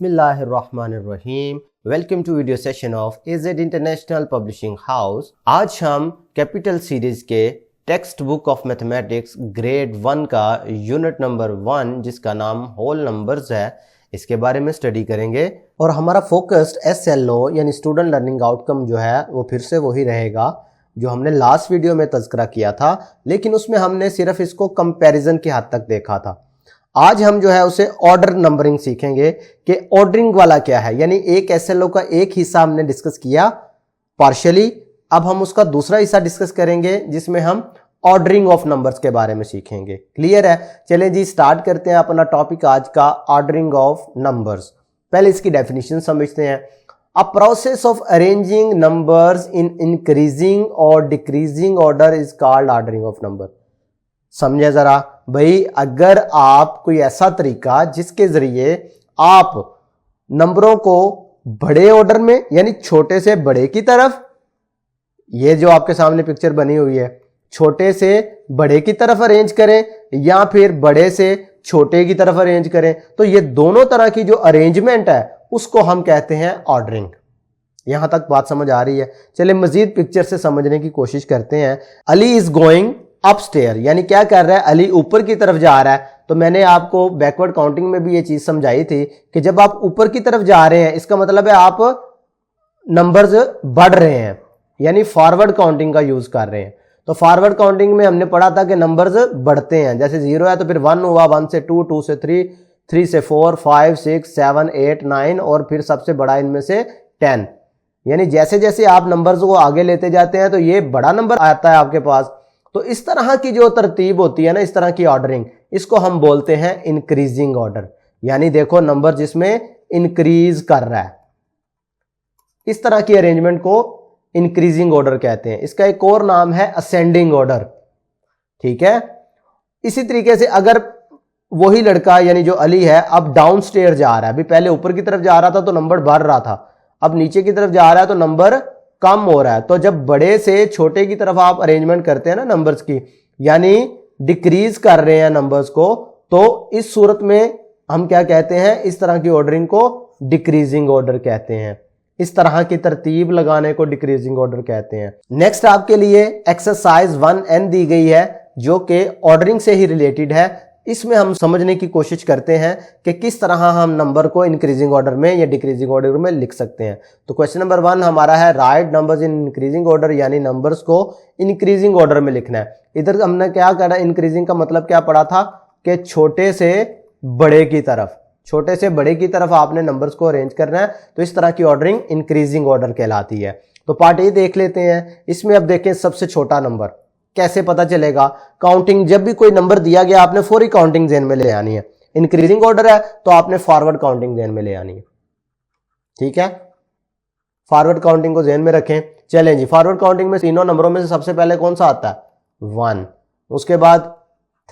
बिस्मिल्लाहिर्रहमानिर्रहीम। Welcome to video session of A Z international publishing house. आज हम कैपिटल सीरीज के text book of mathematics grade 1 का unit number 1 जिसका नाम होल नंबर्स है, इसके बारे में स्टडी करेंगे। और हमारा फोकस्ड SLO यानी स्टूडेंट लर्निंग आउटकम जो है वो फिर से वही रहेगा जो हमने लास्ट वीडियो में तज़किरा किया था, लेकिन उसमें हमने सिर्फ इसको कंपैरिजन की हद तक देखा था। आज हम जो है उसे ऑर्डर नंबरिंग सीखेंगे कि ऑर्डरिंग वाला क्या है। यानी एक SLO का एक हिस्सा हमने डिस्कस किया पार्शियली, अब हम उसका दूसरा हिस्सा डिस्कस करेंगे जिसमें हम ऑर्डरिंग ऑफ नंबर्स के बारे में सीखेंगे। क्लियर है? चलें जी, स्टार्ट करते हैं अपना टॉपिक आज का, ऑर्डरिंग ऑफ नंबर्स। पहले इसकी डेफिनेशन समझते हैं। A process of arranging numbers in increasing और decreasing order is called ordering of number. समझे जरा भाई, अगर आप कोई ऐसा तरीका जिसके जरिए आप नंबरों को बड़े ऑर्डर में यानी छोटे से बड़े की तरफ, ये जो आपके सामने पिक्चर बनी हुई है, छोटे से बड़े की तरफ अरेंज करें या फिर बड़े से छोटे की तरफ अरेंज करें, तो ये दोनों तरह की जो अरेंजमेंट है उसको हम कहते हैं ऑर्डरिंग। यहां तक बात समझ आ रही है? चलिए मजीद पिक्चर से समझने की कोशिश करते हैं। अली इज गोइंग अपस्टेयर, यानी क्या कर रहा है? अली ऊपर की तरफ जा रहा है। तो मैंने आपको बैकवर्ड काउंटिंग में भी ये चीज समझाई थी कि जब आप ऊपर की तरफ जा रहे हैं इसका मतलब है आप नंबर्स बढ़ रहे हैं, यानी फॉरवर्ड काउंटिंग का यूज कर रहे हैं। तो फॉरवर्ड काउंटिंग में हमने पढ़ा था कि नंबर्स बढ़ते हैं, जैसे 0 है तो फिर 1 हुआ, 1 से 2, 2 से 3, 3 से 4, 5, 6, 7, 8, 9 और फिर सबसे बड़ा इनमें से 10। यानी जैसे जैसे आप नंबर्स को आगे लेते जाते हैं तो ये बड़ा नंबर आता है आपके पास। तो इस तरह की जो तरतीब होती है ना, इस तरह की ऑर्डरिंग, इसको हम बोलते हैं इंक्रीजिंग ऑर्डर। यानी देखो नंबर जिसमें इंक्रीज कर रहा है, इस तरह की अरेंजमेंट को इंक्रीजिंग ऑर्डर कहते हैं। इसका एक और नाम है असेंडिंग ऑर्डर। ठीक है? इसी तरीके से अगर वही लड़का यानी जो अली है अब डाउन स्टेयर जा रहा है, अभी पहले ऊपर की तरफ जा रहा था तो नंबर बढ़ रहा था, अब नीचे की तरफ जा रहा है तो नंबर कम हो रहा है। तो जब बड़े से छोटे की तरफ आप अरेंजमेंट करते हैं ना नंबर्स की, यानी डिक्रीज कर रहे हैं नंबर्स को, तो इस सूरत में हम क्या कहते हैं? इस तरह की ऑर्डरिंग को डिक्रीजिंग ऑर्डर कहते हैं। इस तरह की तरतीब लगाने को डिक्रीजिंग ऑर्डर कहते हैं। नेक्स्ट आपके लिए एक्सरसाइज 1N दी गई है जो कि ऑर्डरिंग से ही रिलेटेड है। इसमें हम समझने की कोशिश करते हैं कि किस तरह हम नंबर को इंक्रीजिंग ऑर्डर में या डिक्रीजिंग ऑर्डर में लिख सकते हैं। तो क्वेश्चन नंबर 1 हमारा है right numbers in increasing order, यानी नंबर्स को इंक्रीजिंग ऑर्डर में लिखना है। इधर हमने क्या करा? इंक्रीजिंग का मतलब क्या पढ़ा था कि छोटे से बड़े की तरफ, छोटे से बड़े की तरफ आपने नंबर्स को अरेंज करना है। तो इस तरह की ऑर्डरिंग इंक्रीजिंग ऑर्डर कहलाती है। तो पार्ट ए देख लेते हैं। इसमें अब देखें सबसे छोटा नंबर कैसे पता चलेगा? काउंटिंग, जब भी कोई नंबर दिया गया आपने फौरी काउंटिंग ज़हन में ले आनी है। इंक्रीजिंग ऑर्डर है तो आपने फॉरवर्ड काउंटिंग ज़हन में ले आनी है। ठीक है? फॉरवर्ड काउंटिंग को ज़हन में रखें। चलें जी, फॉरवर्ड काउंटिंग में तीनों नंबरों में से सबसे पहले कौन सा आता है? 1, उसके बाद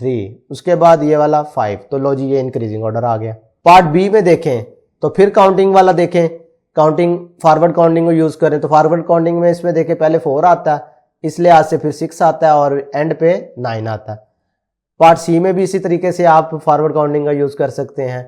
3, उसके बाद ये वाला 5। तो लो जी, ये इंक्रीजिंग ऑर्डर आ गया। पार्ट बी में देखें तो फिर काउंटिंग वाला देखें, काउंटिंग फॉरवर्ड काउंटिंग को यूज करें तो फॉरवर्ड काउंटिंग में इसमें देखें पहले 4 आता है, इसलिए आज से फिर 6 आता है और एंड पे 9 आता है। पार्ट सी में भी इसी तरीके से आप फॉरवर्ड काउंटिंग का यूज कर सकते हैं।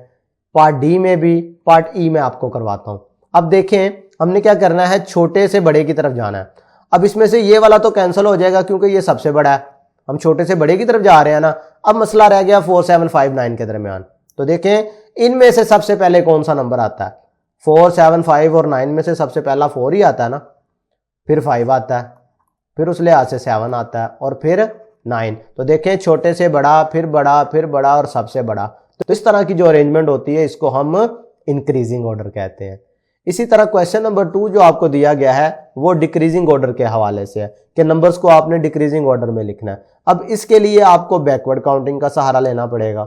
पार्ट डी में भी, पार्ट ई में आपको करवाता हूं। अब देखें हमने क्या करना है? छोटे से बड़े की तरफ जाना है। अब इसमें से ये वाला तो कैंसिल हो जाएगा क्योंकि ये सबसे बड़ा है, हम छोटे से बड़े की तरफ जा रहे हैं ना। अब मसला रह गया 4, 7, 5, 9 के दरमियान। तो देखें इनमें से सबसे पहले कौन सा नंबर आता है? 4, 7, 5 और 9 में से सबसे पहला 4 ही आता है ना, फिर 5 आता है, फिर उस लिहाज से 7 आता है और फिर 9। तो देखें छोटे से बड़ा, फिर बड़ा, फिर बड़ा और सबसे बड़ा। तो इस तरह की जो अरेंजमेंट होती है इसको हम इंक्रीजिंग ऑर्डर कहते हैं। इसी तरह क्वेश्चन नंबर 2 जो आपको दिया गया है वो डिक्रीजिंग ऑर्डर के हवाले से है कि नंबर्स को आपने डिक्रीजिंग ऑर्डर में लिखना है। अब इसके लिए आपको बैकवर्ड काउंटिंग का सहारा लेना पड़ेगा।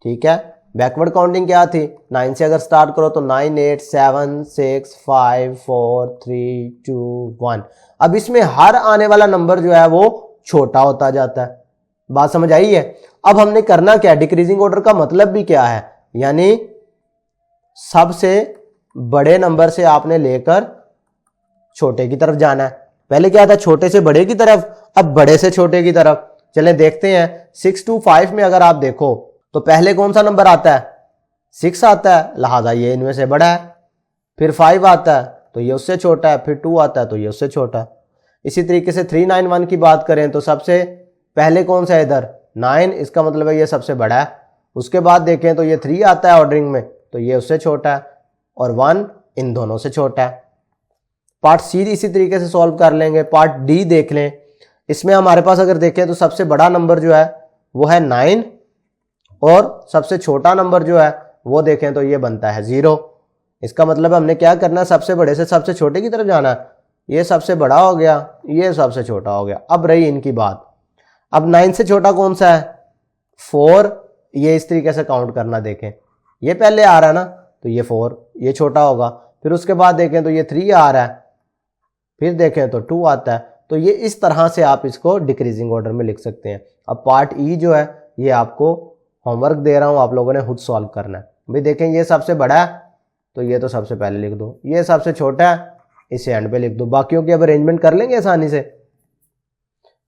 ठीक है? बैकवर्ड काउंटिंग क्या थी? 9 से अगर स्टार्ट करो तो 9, 8, 7, 6, 5, 4, 3, 2, 1। अब इसमें हर आने वाला नंबर जो है वो छोटा होता जाता है। बात समझ आई है? अब हमने करना क्या? डिक्रीजिंग ऑर्डर का मतलब भी क्या है? यानी सबसे बड़े नंबर से आपने लेकर छोटे की तरफ जाना है। पहले क्या था? छोटे से बड़े की तरफ, अब बड़े से छोटे की तरफ। चलें देखते हैं। 6 to 5 में अगर आप देखो तो पहले कौन सा नंबर आता है? 6 आता है, लिहाजा ये इनमें से बड़ा है। फिर 5 आता है तो ये उससे छोटा है, फिर 2 आता है तो ये उससे छोटा है। इसी तरीके से 391 की बात करें तो सबसे पहले कौन सा है इधर 9, इसका मतलब है ये सबसे बड़ा है। उसके बाद देखें तो ये 3 आता है ऑर्डरिंग में तो ये उससे छोटा है, और 1 इन दोनों से छोटा है। पार्ट सी इसी तरीके से सॉल्व कर लेंगे। पार्ट डी देख लें, इसमें हमारे पास अगर देखें तो सबसे बड़ा नंबर जो है वो है 9, और सबसे छोटा नंबर जो है वो देखें तो ये बनता है 0। इसका मतलब है हमने क्या करना है, सबसे बड़े से सबसे छोटे की तरफ जाना है। ये सबसे बड़ा हो गया, ये सबसे छोटा हो गया। अब रही इनकी बात, अब 9 से छोटा कौन सा है 4, ये इस तरीके से काउंट करना। देखें ये पहले आ रहा है ना तो ये 4, ये छोटा होगा। फिर उसके बाद देखें तो ये 3 आ रहा है, फिर देखें तो 2 आता है। तो ये इस तरह से आप इसको डिक्रीजिंग ऑर्डर में लिख सकते हैं। अब पार्ट ई जो है ये आपको होमवर्क दे रहा हूं, आप लोगों ने खुद सॉल्व करना है। भाई देखें ये सबसे बड़ा है तो ये तो सबसे पहले लिख दो, ये सबसे छोटा है इसे एंड पे लिख दो, बाकियों की अब अरेंजमेंट कर लेंगे आसानी से।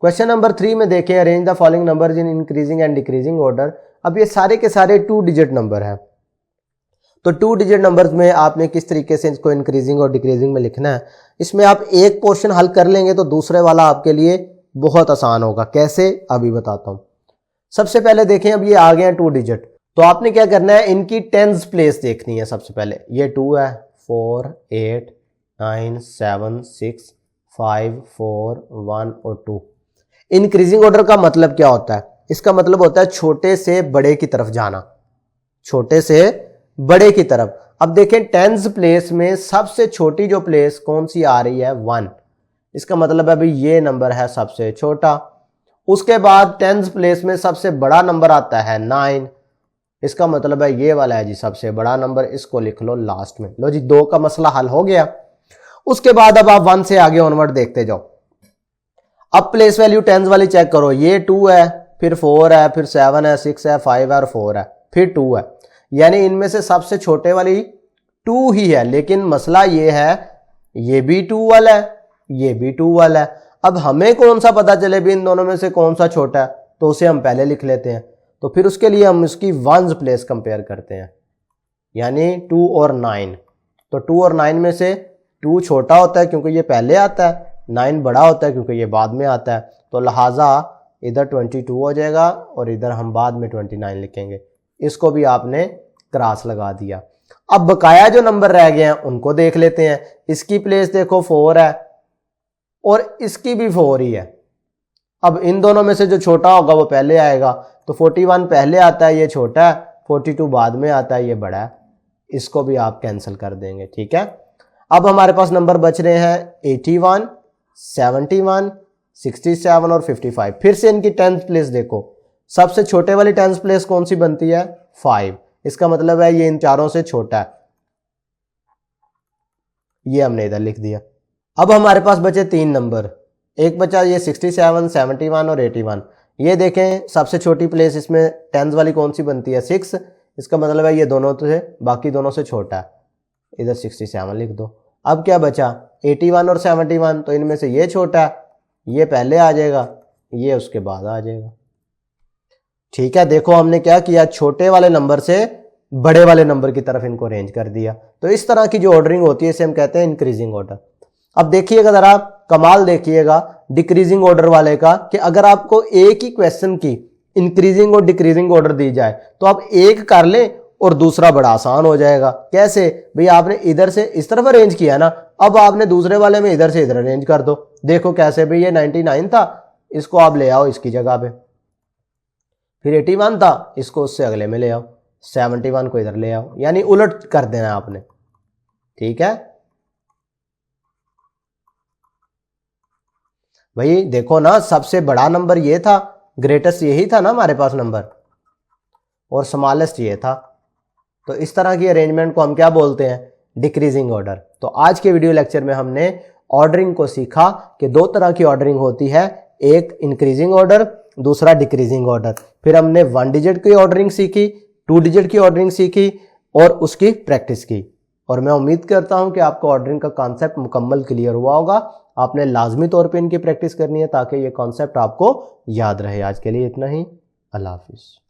क्वेश्चन नंबर 3 में देखें, arrange the following numbers in increasing and decreasing order. अब ये सारे के सारे 2 डिजिट नंबर हैं, तो 2 डिजिट नंबर्स में आपने किस तरीके से इसको इंक्रीजिंग और डिक्रीजिंग में लिखना है। इसमें आप एक पोर्शन हल कर लेंगे तो दूसरे वाला आपके लिए बहुत आसान होगा। कैसे अभी बताता हूं। सबसे पहले देखें, अब ये आ गए हैं 2 डिजिट, तो आपने क्या करना है, इनकी टेंस प्लेस देखनी है। सबसे पहले ये 2 है, 4, 8, 9, 7, 6, 5, 4, 1 और 2। इंक्रीजिंग ऑर्डर का मतलब क्या होता है, इसका मतलब होता है छोटे से बड़े की तरफ जाना, छोटे से बड़े की तरफ। अब देखें टेंस प्लेस में सबसे छोटी जो प्लेस कौन सी आ रही है 1, इसका मतलब है भाई ये नंबर है सबसे छोटा। उसके बाद टेंस प्लेस में सबसे बड़ा नंबर आता है 9, इसका मतलब है ये वाला है जी सबसे बड़ा नंबर, इसको लिख लो लास्ट में। लो जी 2 का मसला हल हो गया। उसके बाद अब आप 1 से आगे ऑनवर्ड देखते जाओ। अब प्लेस वैल्यू टेंस वाली चेक करो, ये 2 है, फिर 4 है, फिर 7 है, 6 है, 5 है और 4 है, फिर 2 है। यानी इनमें से सबसे छोटे वाली 2 ही है, लेकिन मसला ये है ये भी 2 वाला है, ये भी 2 वाला है। अब हमें कौन सा पता चले भी इन दोनों में से कौन सा छोटा है, तो उसे हम पहले लिख लेते हैं। तो फिर उसके लिए हम उसकी 1s प्लेस कंपेयर करते हैं, यानी 2 और 9। तो 2 और 9 में से 2 छोटा होता है क्योंकि ये पहले आता है, 9 बड़ा होता है क्योंकि ये बाद में आता है। तो लिहाजा इधर 22 हो जाएगा और इधर हम बाद में 29 लिखेंगे। इसको भी आपने क्रॉस लगा दिया। अब बकाया जो नंबर रह गए हैं उनको देख लेते हैं। इसकी प्लेस देखो 4 है और इसकी भी 4 ही है। अब इन दोनों में से जो छोटा होगा वो पहले आएगा, तो 41 पहले आता है, ये छोटा है, 42 बाद में आता है, ये बड़ा है। इसको भी आप कैंसिल कर देंगे, ठीक है। अब हमारे पास नंबर बच रहे हैं 81, 71, 67 और 55। फिर से इनकी 10th प्लेस देखो, सबसे छोटे वाली 10th प्लेस कौन सी बनती है 5, इसका मतलब है ये इन चारों से छोटा है, ये हमने इधर लिख दिया। अब हमारे पास बचे 3 नंबर, एक बचा ये 67, 71 और 81। ये देखें सबसे छोटी प्लेस इसमें 10th वाली कौन सी बनती है 6, इसका मतलब है ये दोनों से बाकी दोनों से छोटा है, इधर 67 लिख दो। अब क्या बचा 81 और 71, तो इनमें से ये छोटा है, ये पहले आ जाएगा, ये उसके बाद आ जाएगा, ठीक है। देखो हमने क्या किया, छोटे वाले नंबर से बड़े वाले नंबर की तरफ इनको अरेंज कर दिया। तो इस तरह की जो ऑर्डरिंग होती है इसे हम कहते हैं इंक्रीजिंग ऑर्डर। अब देखिएगा जरा कमाल देखिएगा डिक्रीजिंग ऑर्डर वाले का, कि अगर आपको एक ही क्वेश्चन की इंक्रीजिंग और डिक्रीजिंग ऑर्डर दी जाए तो आप एक कर लें और दूसरा बड़ा आसान हो जाएगा। कैसे भाई, आपने इधर से इस तरफ अरेंज किया ना, अब आपने दूसरे वाले में इधर से इधर अरेंज कर दो। देखो कैसे भाई, ये 99 था, इसको आप ले आओ इसकी जगह पे, फिर 81 था, इसको उससे अगले में ले आओ, 71 को इधर ले आओ, यानी उलट कर देना आपने, ठीक है भाई। देखो ना सबसे बड़ा नंबर ये था, ग्रेटेस्ट यही था ना हमारे पास नंबर, और स्मॉलेस्ट ये था। तो इस तरह की अरेंजमेंट को हम क्या बोलते हैं, डिक्रीजिंग ऑर्डर। तो आज के वीडियो लेक्चर में हमने ऑर्डरिंग को सीखा कि 2 तरह की ऑर्डरिंग होती है, एक इंक्रीजिंग ऑर्डर, दूसरा डिक्रीजिंग ऑर्डर। फिर हमने 1 डिजिट की ऑर्डरिंग सीखी, 2 डिजिट की ऑर्डरिंग सीखी और उसकी प्रैक्टिस की। और मैं उम्मीद करता हूं कि आपको ऑर्डरिंग का कॉन्सेप्ट मुकम्मल क्लियर हुआ होगा। आपने लाजमी तौर पे इनकी प्रैक्टिस करनी है ताकि ये कॉन्सेप्ट आपको याद रहे। आज के लिए इतना ही, अल्लाह हाफिज़।